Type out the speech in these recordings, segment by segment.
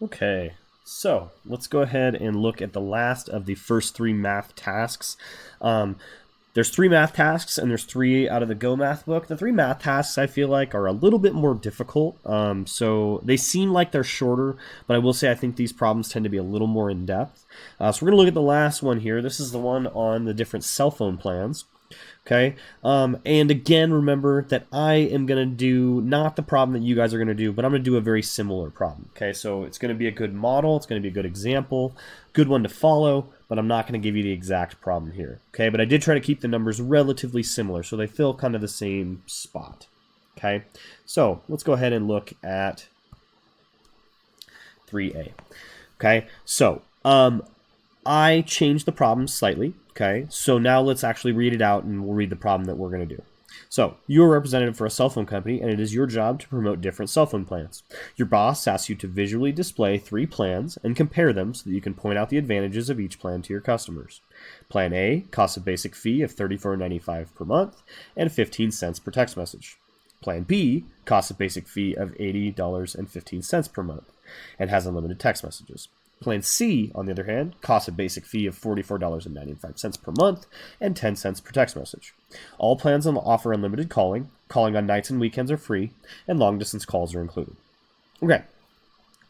Okay, so let's go ahead and look at the last of the first three math tasks. Um, there's three math tasks, and there's three out of the Go Math book. The three math tasks I feel like are a little bit more difficult. So they seem like they're shorter, but I will say I think these problems tend to be a little more in depth. So we're gonna look at the last one here. This is the one on the different cell phone plans. Okay. And again, remember that I am going to do not the problem that you guys are going to do, but I'm going to do a very similar problem. Okay. So it's going to be a good model. It's going to be a good example, good one to follow, but I'm not going to give you the exact problem here. Okay. But I did try to keep the numbers relatively similar, so they fill kind of the same spot. Okay. So let's go ahead and look at 3A. Okay. So, I changed the problem slightly. Okay, so now let's actually read it out and we'll read the problem that we're going to do. So, you're a representative for a cell phone company and it is your job to promote different cell phone plans. Your boss asks you to visually display three plans and compare them so that you can point out the advantages of each plan to your customers. Plan A costs a basic fee of $34.95 per month and 15 cents per text message. Plan B costs a basic fee of $80.15 per month and has unlimited text messages. Plan C, on the other hand, costs a basic fee of $44.95 per month and 10 cents per text message. All plans offer unlimited calling, calling on nights and weekends are free, and long-distance calls are included. Okay,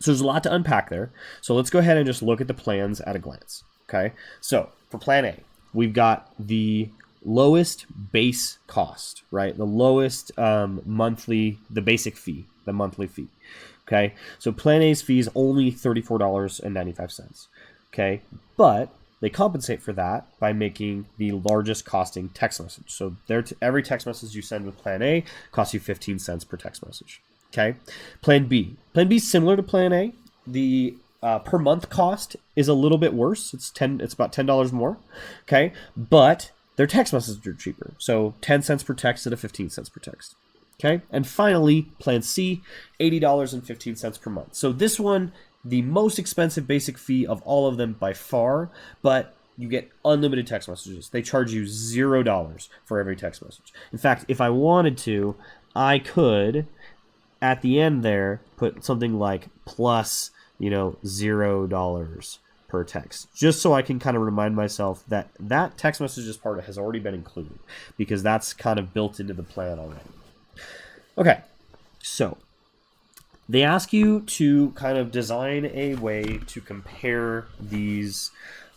so there's a lot to unpack there. So let's go ahead and just look at the plans at a glance. Okay, so for Plan A, we've got the lowest base cost, right? The lowest monthly, the basic fee, the monthly fee. Okay, so Plan A's fee is only $34.95. Okay, but they compensate for that by making the largest costing text message. So every text message you send with Plan A costs you 15 cents per text message. Okay, Plan B. Plan B is similar to Plan A. The per month cost is a little bit worse. It's about $10 more. Okay, but their text messages are cheaper. So 10 cents per text instead of 15 cents per text. Okay, and finally, Plan C, $80.15 per month. So this one, the most expensive basic fee of all of them by far, but you get unlimited text messages. They charge you $0 for every text message. In fact, if I wanted to, I could, at the end there, put something like plus, $0 per text, just so I can kind of remind myself that that text messages part has already been included, because that's kind of built into the plan already. Okay, so they ask you to kind of design a way to compare these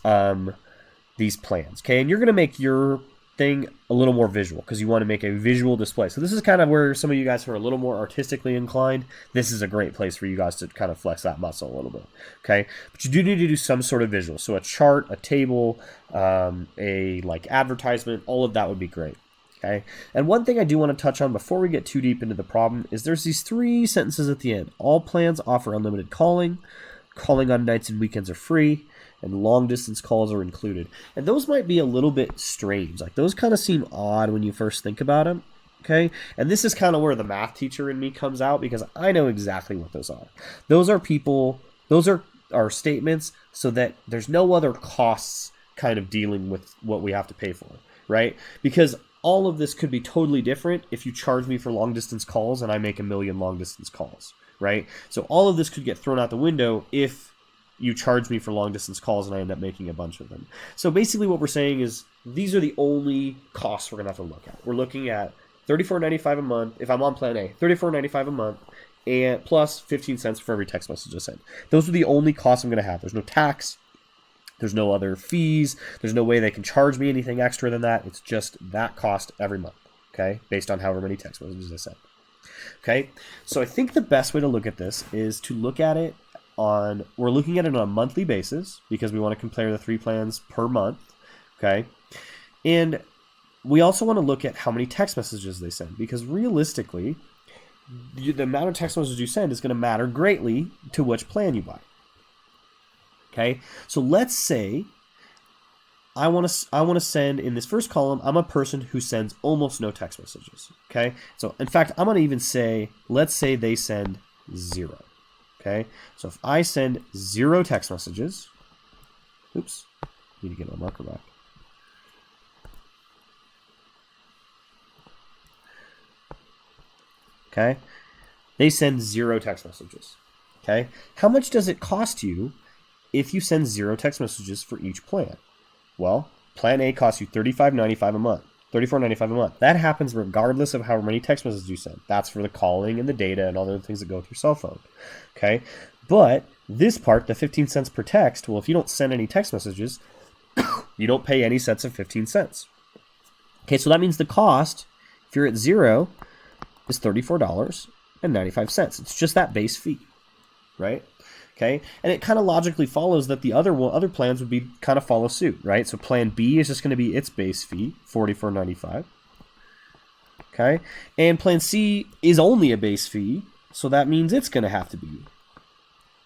plans. Okay, and you're going to make your thing a little more visual because you want to make a visual display. So this is kind of where some of you guys who are a little more artistically inclined, this is a great place for you guys to kind of flex that muscle a little bit. Okay, but you do need to do some sort of visual. So a chart, a table, a like advertisement, all of that would be great. Okay, and one thing I do want to touch on before we get too deep into the problem is there's these three sentences at the end. All plans offer unlimited calling, calling on nights and weekends are free, and long distance calls are included. And those might be a little bit strange. Like those kind of seem odd when you first think about them. Okay, and this is kind of where the math teacher in me comes out because I know exactly what those are. Those are statements so that there's no other costs kind of dealing with what we have to pay for, right? Because all of this could be totally different if you charge me for long distance calls and I make a million long distance calls, right? So all of this could get thrown out the window if you charge me for long distance calls and I end up making a bunch of them. So basically what we're saying is these are the only costs we're going to have to look at. We're looking at $34.95 a month. If I'm on Plan A, $34.95 a month and plus 15 cents for every text message I send. Those are the only costs I'm going to have. There's no tax. There's no other fees. There's no way they can charge me anything extra than that. It's just that cost every month, okay, based on however many text messages I send. Okay, so I think the best way to look at this is to look at it we're looking at it on a monthly basis because we want to compare the three plans per month, okay? And we also want to look at how many text messages they send because realistically, the amount of text messages you send is going to matter greatly to which plan you buy. Okay, so let's say I want to send in this first column. I'm a person who sends almost no text messages. Okay, so in fact, I'm going to even say, let's say they send 0. Okay, so if I send 0 text messages, oops, need to get my marker back. Okay, they send 0 text messages. Okay, how much does it cost you if you send 0 text messages for each plan? Well, plan A costs you $35.95 a month. $34.95 a month. That happens regardless of how many text messages you send. That's for the calling and the data and all the other things that go with your cell phone. Okay, but this part, the 15 cents per text, well, if you don't send any text messages, you don't pay any cents of 15 cents. Okay, so that means the cost, if you're at 0, is $34.95. It's just that base fee, right? Okay, and it kind of logically follows that the other plans would be kind of follow suit, right? So plan B is just going to be its base fee, $44.95. Okay, and plan C is only a base fee, so that means it's going to have to be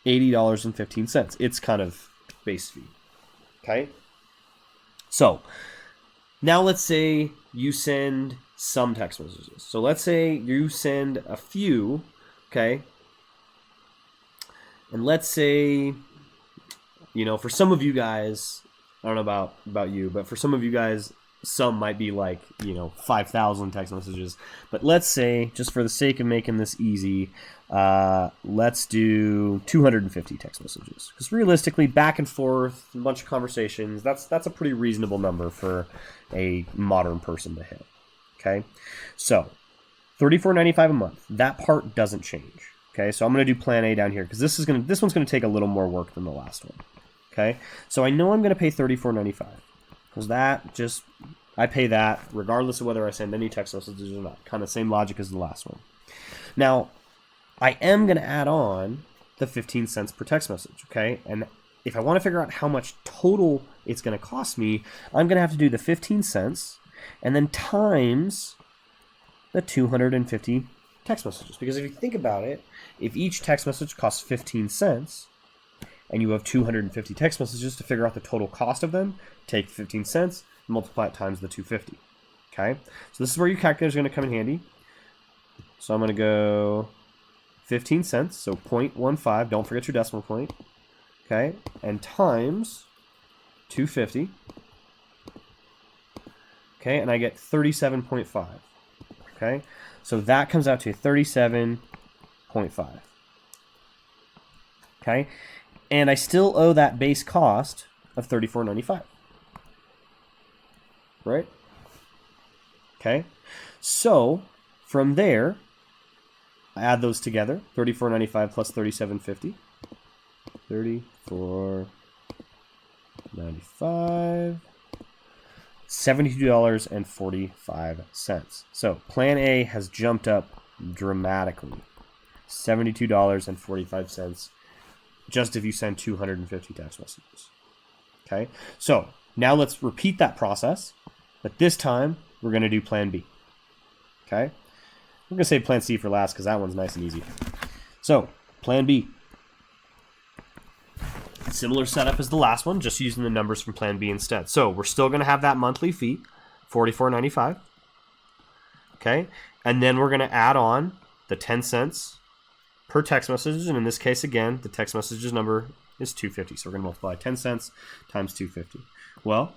$80.15. It's kind of base fee. Okay, so now let's say you send some text messages. So let's say you send a few, okay? And let's say, for some of you guys, I don't know about you, but for some of you guys, some might be like, 5,000 text messages. But let's say, just for the sake of making this easy, let's do 250 text messages. Because realistically, back and forth, a bunch of conversations, that's a pretty reasonable number for a modern person to hit. Okay? So, $34.95 a month. That part doesn't change. Okay, so I'm going to do plan A down here because this one's going to take a little more work than the last one. Okay, so I know I'm going to pay $34.95 because I pay that regardless of whether I send any text messages or not. Kind of same logic as the last one. Now, I am going to add on the 15 cents per text message. Okay, and if I want to figure out how much total it's going to cost me, I'm going to have to do the 15 cents and then times the 250 text messages. Because if you think about it, if each text message costs 15 cents and you have 250 text messages, to figure out the total cost of them, take 15 cents, multiply it times the 250. Okay? So this is where your calculator is going to come in handy. So I'm going to go 15 cents, so 0.15, don't forget your decimal point. Okay? And times 250. Okay? And I get 37.5. Okay? So that comes out to 37.5. Okay? And I still owe that base cost of $34.95. Right? Okay? So, from there, I add those together. $34.95 plus $37.50. $34.95. $72.45. So plan A has jumped up dramatically. $72.45 just if you send 250 text messages. Okay, so now let's repeat that process, but this time we're going to do plan B. Okay, we're going to save plan C for last because that one's nice and easy. So plan B. Similar setup as the last one, just using the numbers from plan B instead. So we're still going to have that monthly fee, $44.95. Okay, and then we're going to add on the 10 cents per text message, and in this case, again, the text messages number is 250. So we're going to multiply 10 cents times 250. Well,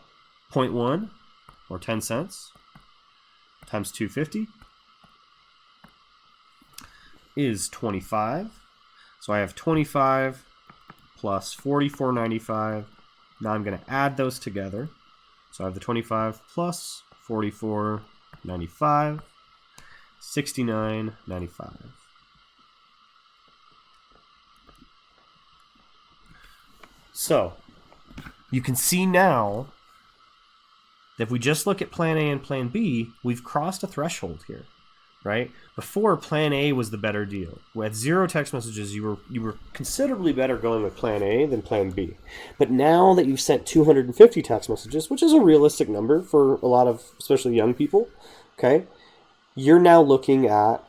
0.1 or 10 cents times 250 is 25. So I have 25 plus $44.95. Now I'm going to add those together. So I have the 25 plus $44.95, $69.95. So you can see now that if we just look at plan A and plan B, we've crossed a threshold here, right? Before, plan A was the better deal. With 0 text messages, you were considerably better going with plan A than plan B. But now that you've sent 250 text messages, which is a realistic number for a lot of, especially young people, okay, you're now looking at,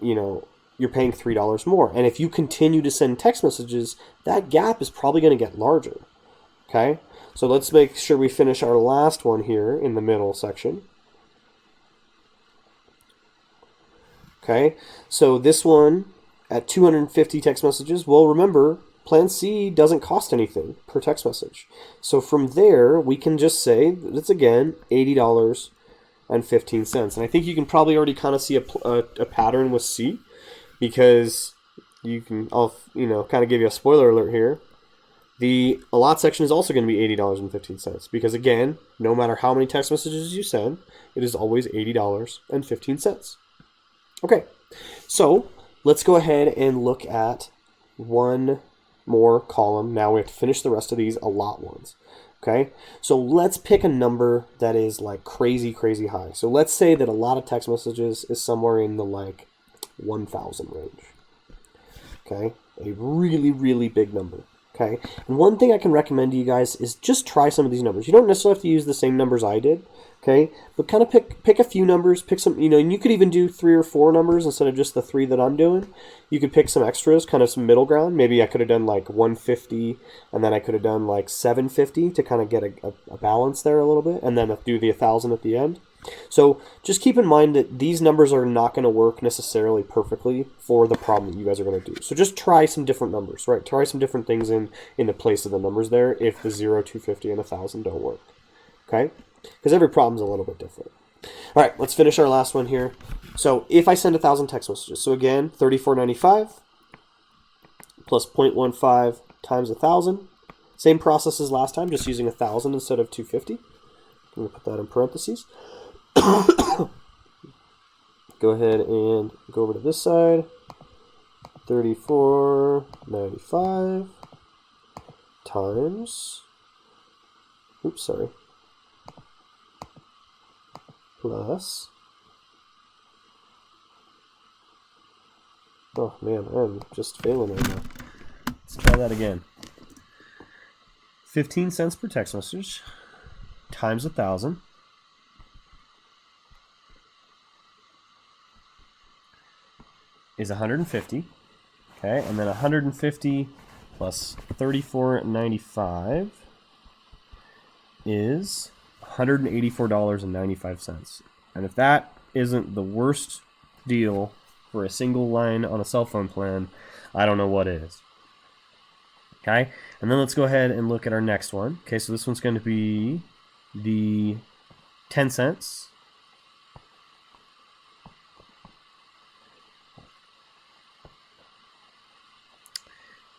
you're paying $3 more. And if you continue to send text messages, that gap is probably going to get larger, okay? So let's make sure we finish our last one here in the middle section. Okay, so this one at 250 text messages, well, remember, plan C doesn't cost anything per text message. So from there, we can just say that it's, again, $80.15. And I think you can probably already kind of see a pattern with C, because I'll kind of give you a spoiler alert here. The allot section is also going to be $80.15 because, again, no matter how many text messages you send, it is always $80.15. Okay, so let's go ahead and look at one more column. Now we have to finish the rest of these allot ones. Okay, so let's pick a number that is like crazy high. So let's say that a lot of text messages is somewhere in the like 1,000 range. Okay, a really big number. Okay, and one thing I can recommend to you guys is just try some of these numbers. You don't necessarily have to use the same numbers I did. Okay, but kind of pick a few numbers, pick some, and you could even do 3 or 4 numbers instead of just the 3 that I'm doing. You could pick some extras, kind of some middle ground. Maybe I could have done like 150, and then I could have done like 750 to kind of get a balance there a little bit, and then do the 1,000 at the end. So just keep in mind that these numbers are not going to work necessarily perfectly for the problem that you guys are going to do. So just try some different numbers, right? Try some different things in the place of the numbers there if the 0, 250, and 1,000 don't work. Okay? Because every problem's a little bit different. All right, let's finish our last one here. So if I send 1,000 text messages, so again, $34.95 plus 0.15 times 1,000. Same process as last time, just using 1,000 instead of 250. I'm going to put that in parentheses. Go ahead and go over to this side. $34.95 times, plus, oh man, I'm just failing right now. Let's try that again. 15 cents per text message times 1,000 is 150. Okay, and then 150 plus $34.95 is $184.95. And if that isn't the worst deal for a single line on a cell phone plan, I don't know what is. Okay, and then let's go ahead and look at our next one. Okay, so this one's going to be the 10 cents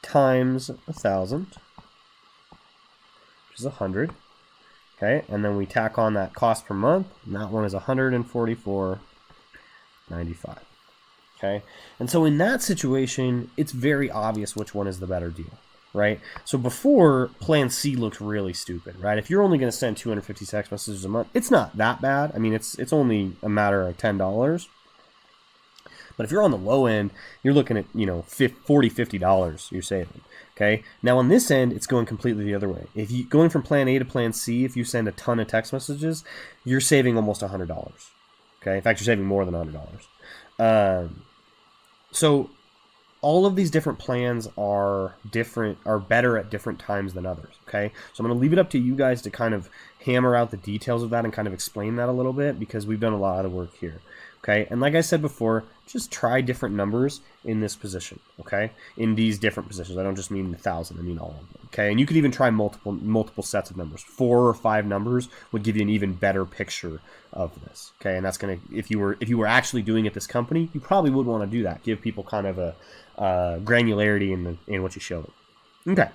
times 1,000, which is 100. Okay, and then we tack on that cost per month, and that one is $144.95. Okay, and so in that situation, it's very obvious which one is the better deal, right? So before, Plan C looked really stupid, right? If you're only going to send 250 text messages a month, it's not that bad. I mean, it's only a matter of $10. But if you're on the low end, you're looking at, $40, $50 you're saving. Okay. Now on this end, it's going completely the other way. If you going from Plan A to Plan C, if you send a ton of text messages, you're saving almost $100. Okay. In fact, you're saving more than $100. So all of these different plans are better at different times than others. Okay. So I'm going to leave it up to you guys to kind of hammer out the details of that and kind of explain that a little bit, because we've done a lot of work here. Okay, and like I said before, just try different numbers in this position, okay? In these different positions. I don't just mean 1,000, I mean all of them, okay? And you could even try multiple sets of numbers. 4 or 5 numbers would give you an even better picture of this, okay? And that's going to, if you were actually doing it this company, you probably would want to do that. Give people kind of a granularity in what you show them. Okay,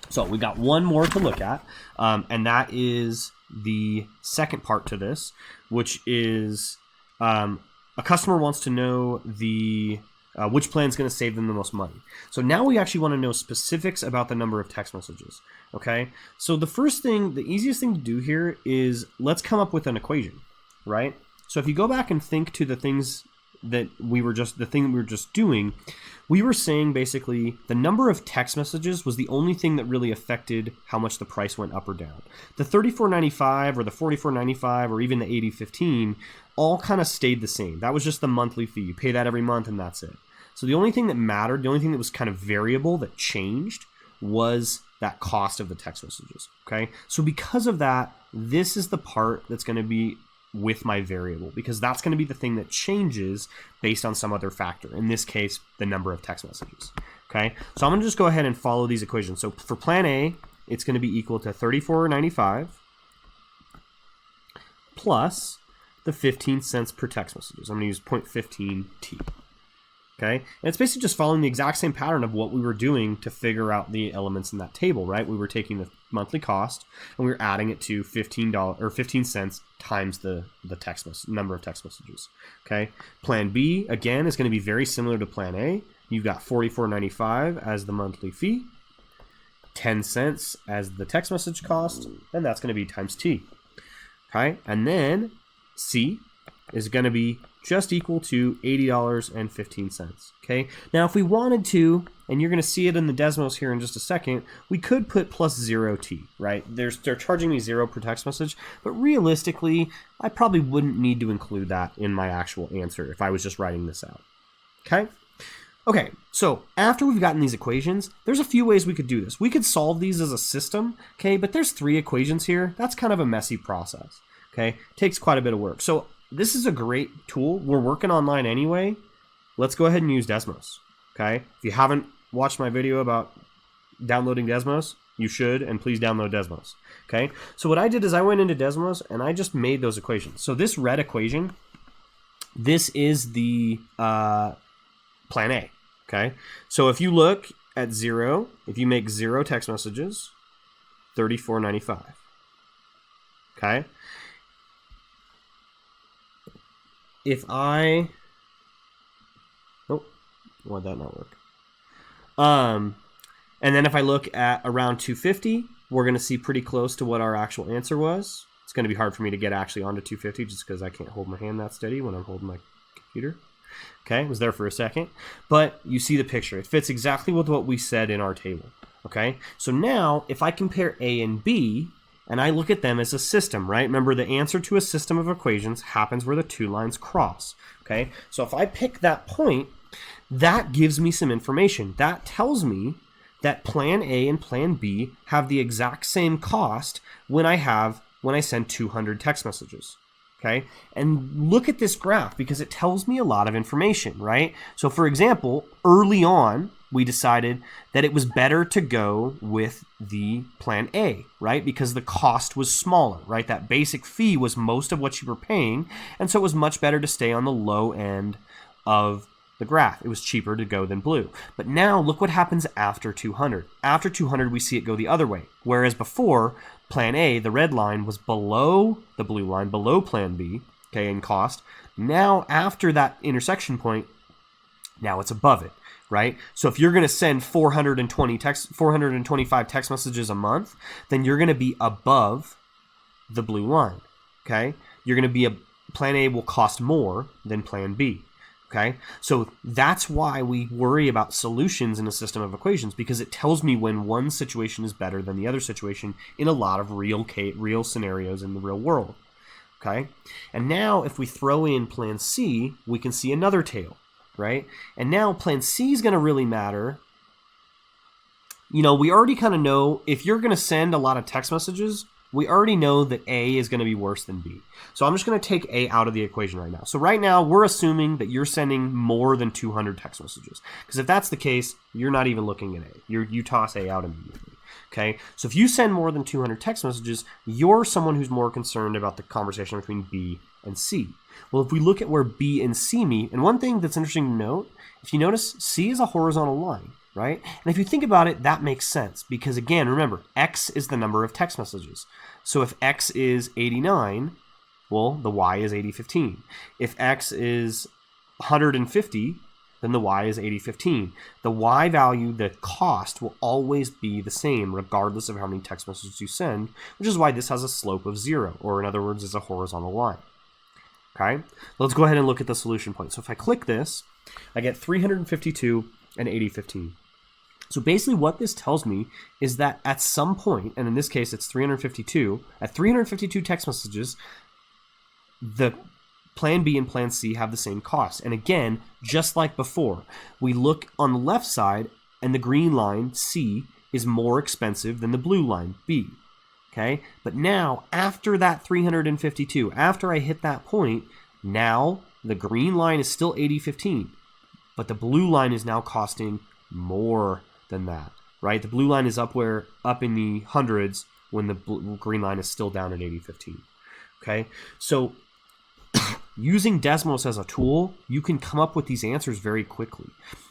so we got one more to look at, and that is the second part to this, which is... a customer wants to know which plan is going to save them the most money. So now we actually want to know specifics about the number of text messages. Okay, so the easiest thing to do here is let's come up with an equation, right? So if you go back and think to the thing we were just doing, we were saying basically the number of text messages was the only thing that really affected how much the price went up or down. The $34.95 or the $44.95 or even the $80.15 all kind of stayed the same. That was just the monthly fee. You pay that every month and that's it. So the only thing that mattered, the only thing that was kind of variable that changed was that cost of the text messages. Okay, so because of that, this is the part that's going to be with my variable, because that's going to be the thing that changes based on some other factor. In this case, the number of text messages. Okay, so I'm going to just go ahead and follow these equations. So for Plan A, it's going to be equal to $34.95 plus the 15 cents per text messages. I'm going to use 0.15 T. Okay, and it's basically just following the exact same pattern of what we were doing to figure out the elements in that table, right? We were taking the monthly cost and we were adding it to $15 or 15 cents times the number of text messages. Okay, Plan B again is going to be very similar to Plan A. You've got $44.95 as the monthly fee, 10 cents as the text message cost, and that's going to be times T. Okay, and then C is going to be just equal to $80.15. Okay, now if we wanted to, and you're going to see it in the Desmos here in just a second, we could put plus 0T, right? They're charging me 0 per text message, but realistically, I probably wouldn't need to include that in my actual answer if I was just writing this out. Okay? Okay, so after we've gotten these equations, there's a few ways we could do this. We could solve these as a system, okay, but there's 3 equations here. That's kind of a messy process, okay? Takes quite a bit of work. So this is a great tool. We're working online anyway. Let's go ahead and use Desmos, okay? If you haven't watched my video about downloading Desmos, you should, and please download Desmos, okay? So what I did is I went into Desmos and I just made those equations. So this red equation, this is the Plan A, okay? So if you look at 0, if you make 0 text messages, $34.95, okay? If I, oh, why'd that not work? And then if I look at around 250, we're going to see pretty close to what our actual answer was. It's going to be hard for me to get actually onto 250 just because I can't hold my hand that steady when I'm holding my computer. Okay, it was there for a second, but you see the picture. It fits exactly with what we said in our table. Okay, so now if I compare A and B, and I look at them as a system, right? Remember, the answer to a system of equations happens where the 2 lines cross, okay? So if I pick that point, that gives me some information. That tells me that Plan A and Plan B have the exact same cost when I send 200 text messages, okay? And look at this graph because it tells me a lot of information, right? So for example, early on, we decided that it was better to go with the Plan A, right? Because the cost was smaller, right? That basic fee was most of what you were paying, and so it was much better to stay on the low end of the graph. It was cheaper to go than blue. But now look what happens after 200. After 200, we see it go the other way. Whereas before, Plan A, the red line, was below the blue line, below Plan B, okay, in cost. Now, after that intersection point, now it's above it. Right? So if you're going to send 425 text messages a month, then you're going to be above the blue line. Okay? You're going to be Plan A will cost more than Plan B. Okay? So that's why we worry about solutions in a system of equations, because it tells me when one situation is better than the other situation in a lot of real scenarios in the real world. Okay? And now if we throw in Plan C, we can see another tail. Right? And now Plan C is going to really matter. You know, we already kind of know if you're going to send a lot of text messages, we already know that A is going to be worse than B. So I'm just going to take A out of the equation right now. So right now, we're assuming that you're sending more than 200 text messages. Because if that's the case, you're not even looking at A. You toss A out immediately. Okay? So if you send more than 200 text messages, you're someone who's more concerned about the conversation between B and C. Well, if we look at where B and C meet, and one thing that's interesting to note, if you notice, C is a horizontal line, right? And if you think about it, that makes sense because, again, remember, X is the number of text messages. So if X is 89, well, the Y is 8015. If X is 150, then the Y is 8015. The Y value, the cost, will always be the same regardless of how many text messages you send, which is why this has a slope of 0, or in other words, is a horizontal line. Okay, let's go ahead and look at the solution point. So if I click this, I get 352 and 8015. So basically what this tells me is that at some point, and in this case it's 352, at 352 text messages, the Plan B and Plan C have the same cost. And again, just like before, we look on the left side and the green line, C, is more expensive than the blue line, B. Okay, but now after that 352, after I hit that point, now the green line is still 8015, but the blue line is now costing more than that, right? The blue line is up in the hundreds when the green line is still down at 8015. Okay, so using Desmos as a tool, you can come up with these answers very quickly,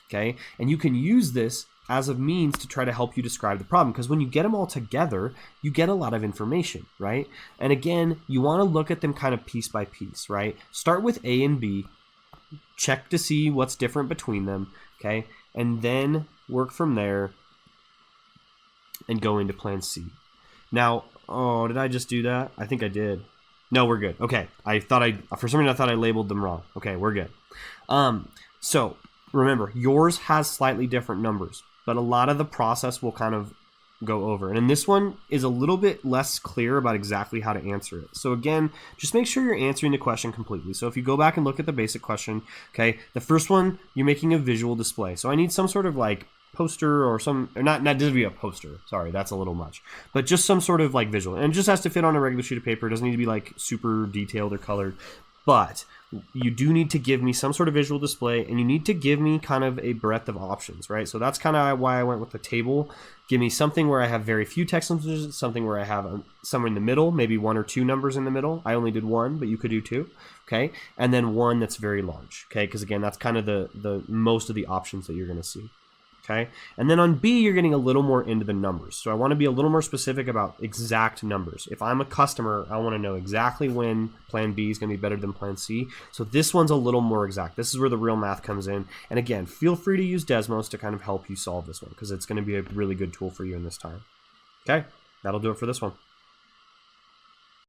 okay? And you can use this as a means to try to help you describe the problem, because when you get them all together, you get a lot of information, right? And again, you want to look at them kind of piece by piece, right? Start with A and B, check to see what's different between them, okay? And then work from there and go into plan C. Now, oh, did I just do that? I think I did. No, we're good. Okay, for some reason I thought I labeled them wrong. Okay, we're good. So remember, yours has slightly different numbers, but a lot of the process will kind of go over. And this one is a little bit less clear about exactly how to answer it. So again, just make sure you're answering the question completely. So if you go back and look at the basic question, okay, the first one, you're making a visual display. So I need some sort of like poster or not doesn't be a poster, sorry, that's a little much, but just some sort of like visual, and it just has to fit on a regular sheet of paper. It doesn't need to be like super detailed or colored, but you do need to give me some sort of visual display, and you need to give me kind of a breadth of options, right? So that's kind of why I went with the table. Give me something where I have very few text images, something where I have somewhere in the middle, maybe 1 or 2 numbers in the middle. I only did 1, but you could do 2, okay? And then one that's very large, okay? Because again, that's kind of the most of the options that you're going to see. Okay, and then on B, you're getting a little more into the numbers. So I want to be a little more specific about exact numbers. If I'm a customer, I want to know exactly when plan B is going to be better than plan C. So this one's a little more exact. This is where the real math comes in. And again, feel free to use Desmos to kind of help you solve this one, because it's going to be a really good tool for you in this time. Okay, that'll do it for this one.